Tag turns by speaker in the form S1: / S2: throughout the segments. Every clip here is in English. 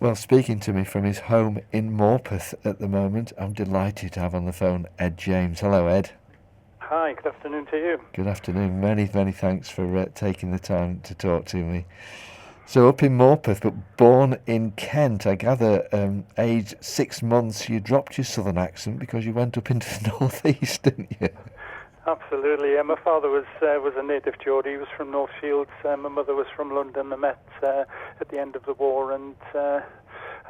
S1: Well, speaking to me from his home in Morpeth at the moment, I'm delighted to have on the phone Ed James. Hello, Ed.
S2: Hi, good afternoon to you.
S1: Good afternoon. Many, many thanks for taking the time to talk to me. So up in Morpeth, but born in Kent, I gather, age 6 months, you dropped your southern accent because you went up into the northeast, didn't you?
S2: Absolutely. My father was a native Geordie. He was from North Shields. My mother was from London. I met at the end of the war, and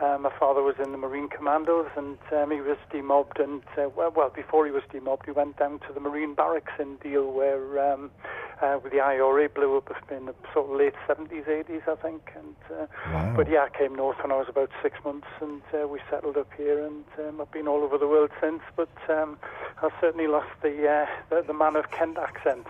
S2: my father was in the Marine Commandos, and he was demobbed. And well, before he was demobbed, he went down to the Marine barracks in Deal, where the IRA blew up in the sort of late 70s, 80s, I think. And
S1: Wow.
S2: but yeah, I came north when I was about 6 months, and we settled up here, and I've been all over the world since. But I've certainly lost the man of Kent accent.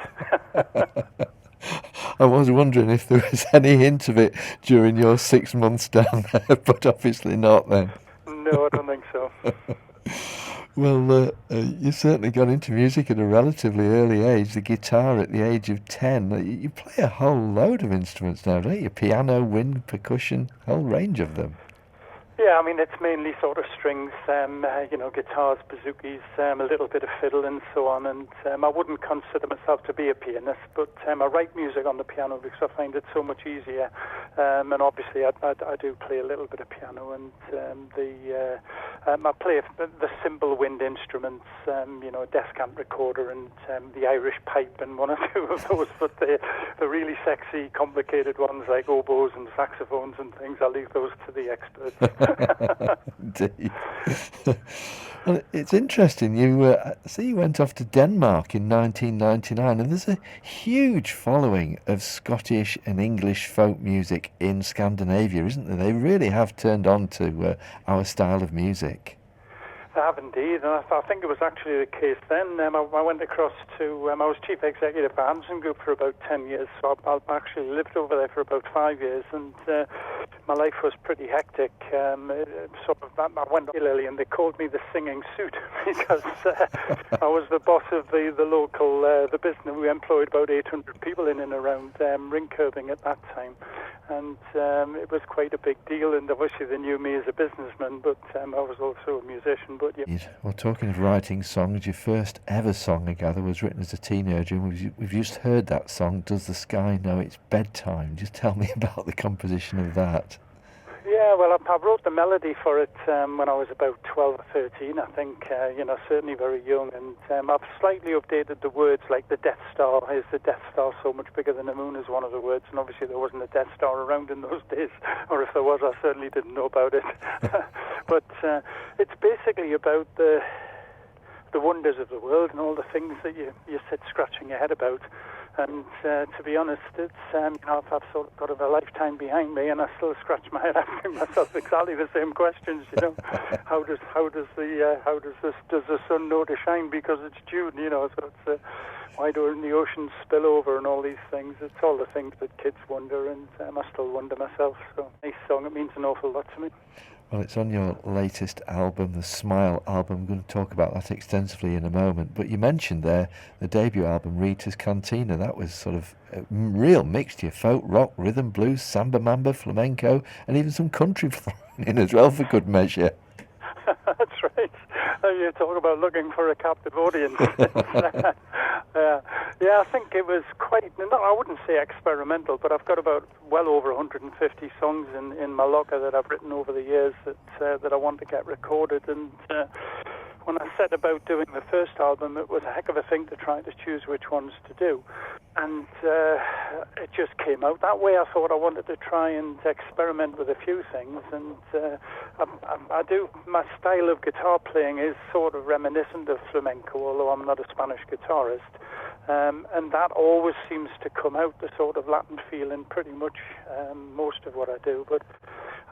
S1: I was wondering if there was any hint of it during your 6 months down there, but obviously not then.
S2: No, I don't think so.
S1: Well, you certainly got into music at a relatively early age, the guitar at the age of 10. You play a whole load of instruments now, don't you? Piano, wind, percussion, a whole range of them.
S2: Yeah, I mean, it's mainly sort of strings, guitars, bazookas, a little bit of fiddle and so on. And I wouldn't consider myself to be a pianist, but I write music on the piano because I find it so much easier. And obviously, I do play a little bit of piano, and I play the simple wind instruments, a descant recorder and the Irish pipe and one or two of those. But the really sexy, complicated ones like oboes and saxophones and things, I leave those to the experts.
S1: Indeed. Well, it's interesting. You see, you went off to Denmark in 1999, and there's a huge following of Scottish and English folk music in Scandinavia, isn't there? They really have turned on to our style of music.
S2: I have indeed, and I think it was actually the case then. I went across to, I was chief executive for Hansen Group for about 10 years, so I actually lived over there for about 5 years, and my life was pretty hectic. I went regularly, and they called me the singing suit because I was the boss of the local, the business. We employed about 800 people in and around ring curbing at that time. And it was quite a big deal, and obviously they knew me as a businessman, but I was also a musician. But yeah.
S1: Well, talking of writing songs, your first ever song, I gather, was written as a teenager, and we've just heard that song, Does the Sky Know It's Bedtime? Just tell me about the composition of that.
S2: Yeah, well, I wrote the melody for it when I was about 12 or 13, I think, certainly very young. And I've slightly updated the words, like the Death Star. Is the Death Star so much bigger than the moon is one of the words. And obviously there wasn't a Death Star around in those days. Or if there was, I certainly didn't know about it. But it's basically about the wonders of the world and all the things that you sit scratching your head about. And to be honest, it's I've sort of got a lifetime behind me, and I still scratch my head asking myself exactly the same questions. How does the sun know to shine because it's June? So it's why don't the oceans spill over and all these things? It's all the things that kids wonder, and I still wonder myself. So nice song. It means an awful lot to me.
S1: Well, it's on your latest album, the Smile album. I'm going to talk about that extensively in a moment. But you mentioned there the debut album, Rita's Cantina. That was sort of a real mixture: folk, rock, rhythm, blues, samba, mambo, flamenco, and even some country thrown in as well for good measure.
S2: That's right. You talk about looking for a captive audience. Yeah, I think it was quite, I wouldn't say experimental, but I've got about well over 150 songs in my locker that I've written over the years that I want to get recorded. And when I set about doing the first album, it was a heck of a thing to try to choose which ones to do. And it just came out that way. I thought I wanted to try and experiment with a few things. And I do, my style of guitar playing is sort of reminiscent of flamenco, although I'm not a Spanish guitarist. And that always seems to come out, the sort of Latin feel in pretty much most of what I do. But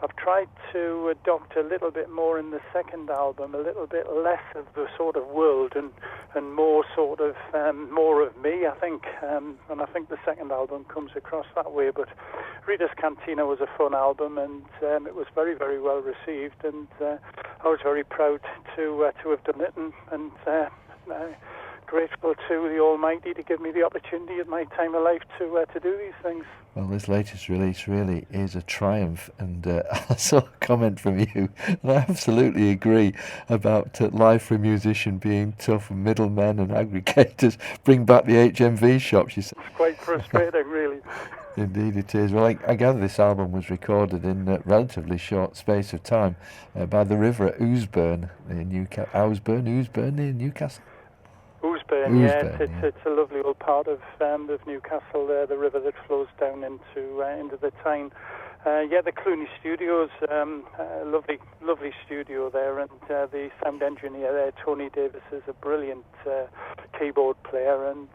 S2: I've tried to adopt a little bit more in the second album, a little bit less of the sort of world and more sort of more of me, I think. And I think the second album comes across that way. But Rita's Cantina was a fun album, and it was very, very well received. And I was very proud to have done it and grateful to the Almighty to give me the opportunity at my time of life to do these things.
S1: Well, this latest release really is a triumph, and I saw a comment from you, and I absolutely agree about life for a musician being tough, and middlemen and aggregators bring back the HMV shops. You said.
S2: It's quite frustrating, really.
S1: Indeed it is. Well, I gather this album was recorded in a relatively short space of time by the river at Ousburn, near Newcastle. Ousburn near Newcastle?
S2: Ousburn, yeah. It's a lovely old part of Newcastle there, the river that flows down into the Tyne. The Clooney Studios, lovely studio there, and the sound engineer there, Tony Davis, is a brilliant keyboard player, and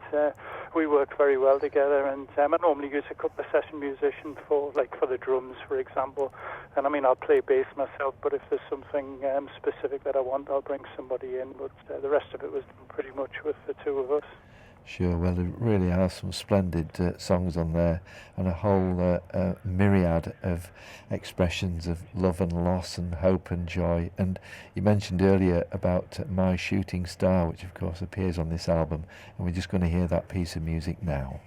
S2: we work very well together. And I normally use a couple of session musicians for the drums, for example. And I mean, I'll play bass myself, but if there's something specific that I want, I'll bring somebody in. But the rest of it was done pretty much with the two of us.
S1: Sure, well, there really are some splendid songs on there, and a whole myriad of expressions of love and loss and hope and joy. And you mentioned earlier about My Shooting Star, which of course appears on this album, and we're just going to hear that piece of music now.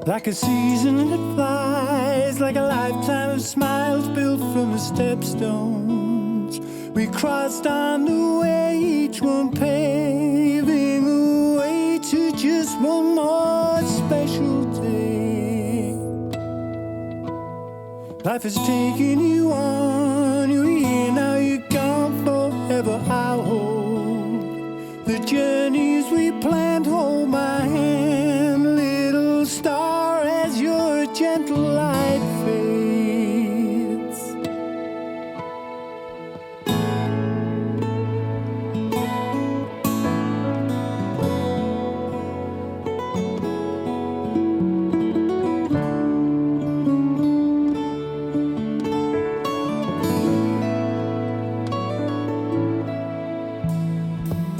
S3: Like a season that flies, like a lifetime of smiles built from the stepstones we crossed on the way, each one paving the way to just one more special day. Life has taken you on, you're here now, you're gone forever. I'll hold the journeys we planned, hold my hand, little star, as your gentle light fades.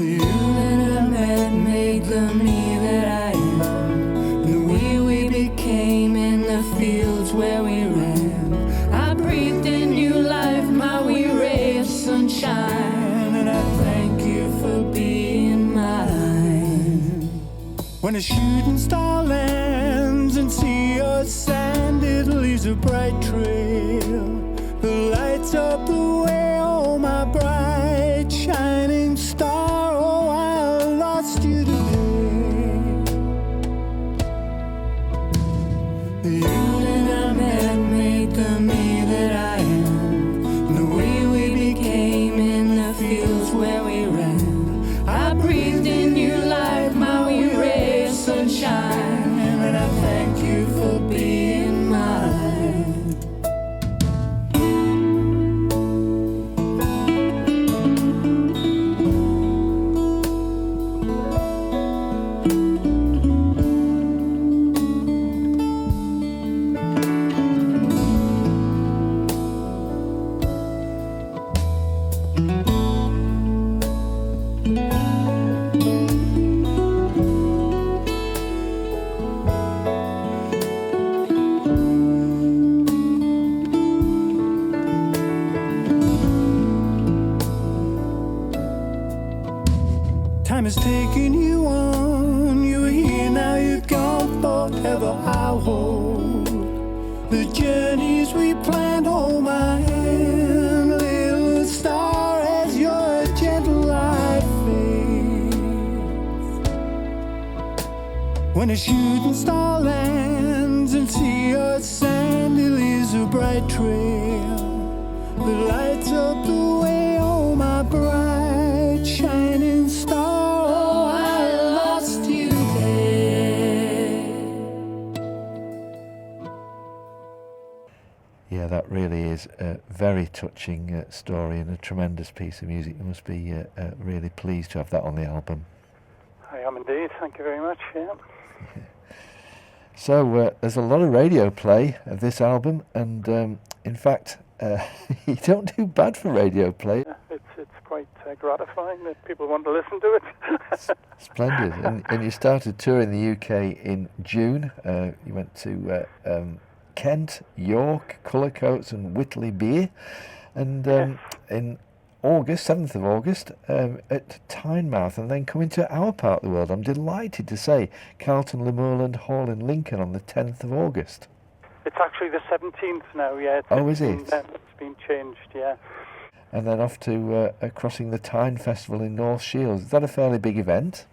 S3: You that I met made the me that I am, the way we became in the fields where we ran. I breathed in new life, my wee ray of sunshine, and I thank you for being mine. When a shooting star lands and sea or sand, it leaves a bright trail that lights up the way. Oh, my bright shining star, oh, I lost you today. You that I met made the me that I am, the way we became in the fields where we ran. I breathed in new life, my wee ray of sunshine, and I thank you for being mine. Time has taken you on, you're here now, you're gone forever. I'll hold the journeys we planned, hold my hand, little star, as your gentle light fades. When a shooting star lands and sea or sand, it leaves a bright trail that lights up the way. Oh, my bright shining star, oh, I lost you there.
S1: Yeah, that really is a very touching story and a tremendous piece of music. You must be really pleased to have that on the album.
S2: I am indeed. Thank you very much. Yeah.
S1: So there's a lot of radio play of this album, and in fact, you don't do bad for radio play.
S2: It's quite gratifying that people want to listen to it.
S1: Splendid. And you started touring the UK in June. You went to Kent, York, Cullercoats and Whitley-Beer. And in August, 7th of August, at Tynemouth, and then coming to our part of the world. I'm delighted to say Carlton Lemoreland Hall in Lincoln on the 10th of August.
S2: It's actually the 17th now, yeah.
S1: Is it?
S2: It's been changed, yeah.
S1: And then off to Crossing the Tyne Festival in North Shields. Is that a fairly big event?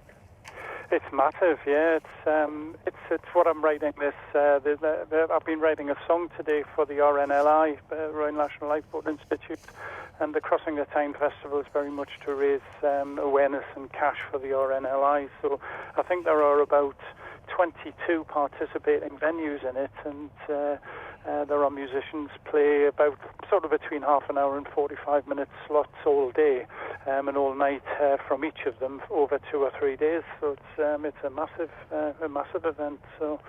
S2: It's massive, yeah. It's what I'm writing this. I've been writing a song today for the RNLI, Royal National Lifeboat Institute, and the Crossing the Tyne Festival is very much to raise awareness and cash for the RNLI. So I think there are about 22 participating venues in it, and there are musicians play about sort of between half an hour and 45 minute slots all day and all night from each of them over 2 or 3 days. So it's a massive event. So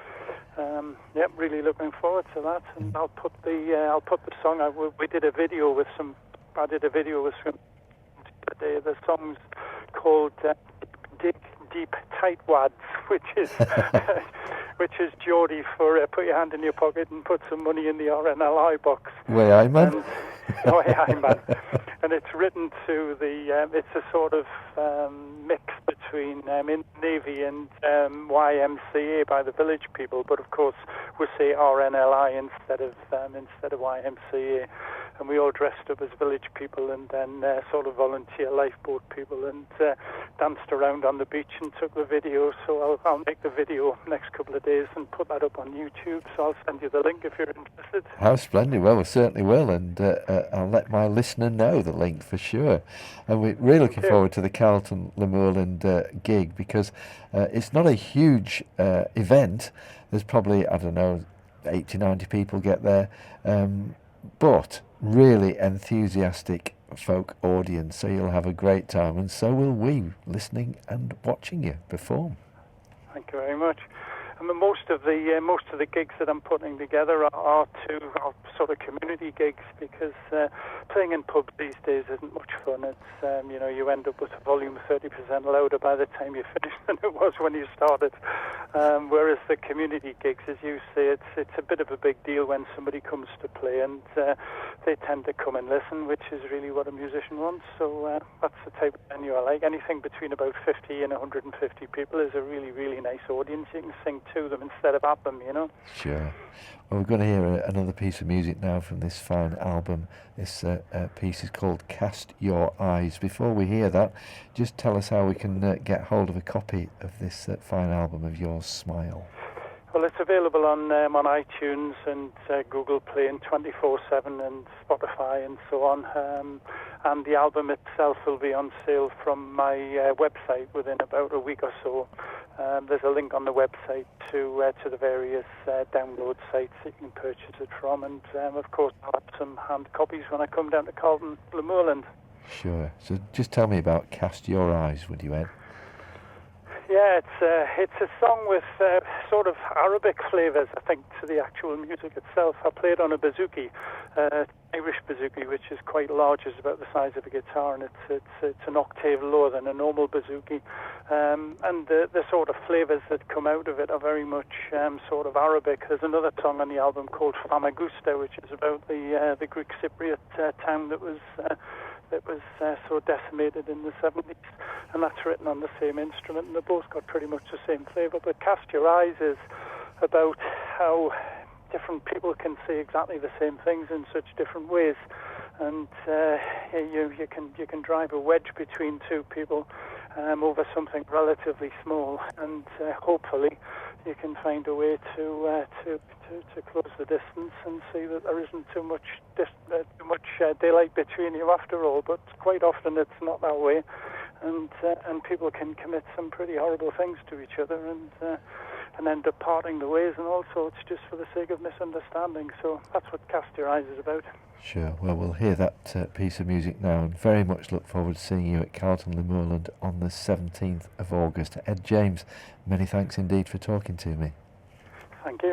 S2: really looking forward to that. And I'll put the song. I did a video with some today. The song's called Deep Tight Wads, which is Geordie for put your hand in your pocket and put some money in the RNLI box.
S1: Way aye, man.
S2: Way aye, man. And it's written to the. It's a sort of mix between in Navy and YMCA by the village people, but of course we say RNLI instead of YMCA. And we all dressed up as village people and then sort of volunteer lifeboat people and danced around on the beach and took the video. So I'll make the video next couple of days and put that up on YouTube. So I'll send you the link if you're interested.
S1: How splendid. Well, we certainly will, and I'll let my listener know the link for sure. And we're really looking forward to the Carlton Lemoreland gig, because it's not a huge event. There's probably, 80, 90 people get there. But really enthusiastic folk audience, so you'll have a great time, and so will we, listening and watching you perform.
S2: Thank you very much. I mean, most of the gigs that I'm putting together are sort of community gigs, because playing in pubs these days isn't much fun. It's you end up with a volume 30% louder by the time you finish than it was when you started. Whereas the community gigs, as you say, it's a bit of a big deal when somebody comes to play, and they tend to come and listen, which is really what a musician wants. So that's the type of venue I like. Anything between about 50 and 150 people is a really, really nice audience. You can sing to them instead of at them,
S1: Sure. Well, we're going to hear another piece of music now from this fine album. This piece is called Cast Your Eyes. Before we hear that, just tell us how we can get hold of a copy of this fine album of yours, Smile.
S2: Well, it's available on iTunes and Google Play and 24/7 and Spotify and so on. And the album itself will be on sale from my website within about a week or so. There's a link on the website to the various download sites that you can purchase it from. And of course, I'll have some hand copies when I come down to Carlton Lemoreland.
S1: Sure. So just tell me about Cast Your Eyes, would you, Ed?
S2: Yeah, it's a song with sort of Arabic flavours, I think, to the actual music itself. I play it on a bouzouki, Irish bouzouki, which is quite large. It's about the size of a guitar, and it's an octave lower than a normal bouzouki. And the sort of flavours that come out of it are very much sort of Arabic. There's another song on the album called Famagusta, which is about the Greek Cypriot town that was so decimated in the 70s, and that's written on the same instrument, and they both got pretty much the same flavour. But Cast Your Eyes is about how different people can say exactly the same things in such different ways, and you can drive a wedge between two people over something relatively small, and hopefully you can find a way to close the distance and see that there isn't too much daylight between you after all. But quite often it's not that way, and people can commit some pretty horrible things to each other, and end up parting the ways, and also it's just for the sake of misunderstanding. So that's what Cast Your Eyes is about.
S1: Sure. Well, we'll hear that piece of music now, and very much look forward to seeing you at Carlton Le Moorland on the 17th of August. Ed James, many thanks indeed for talking to me.
S2: Thank you.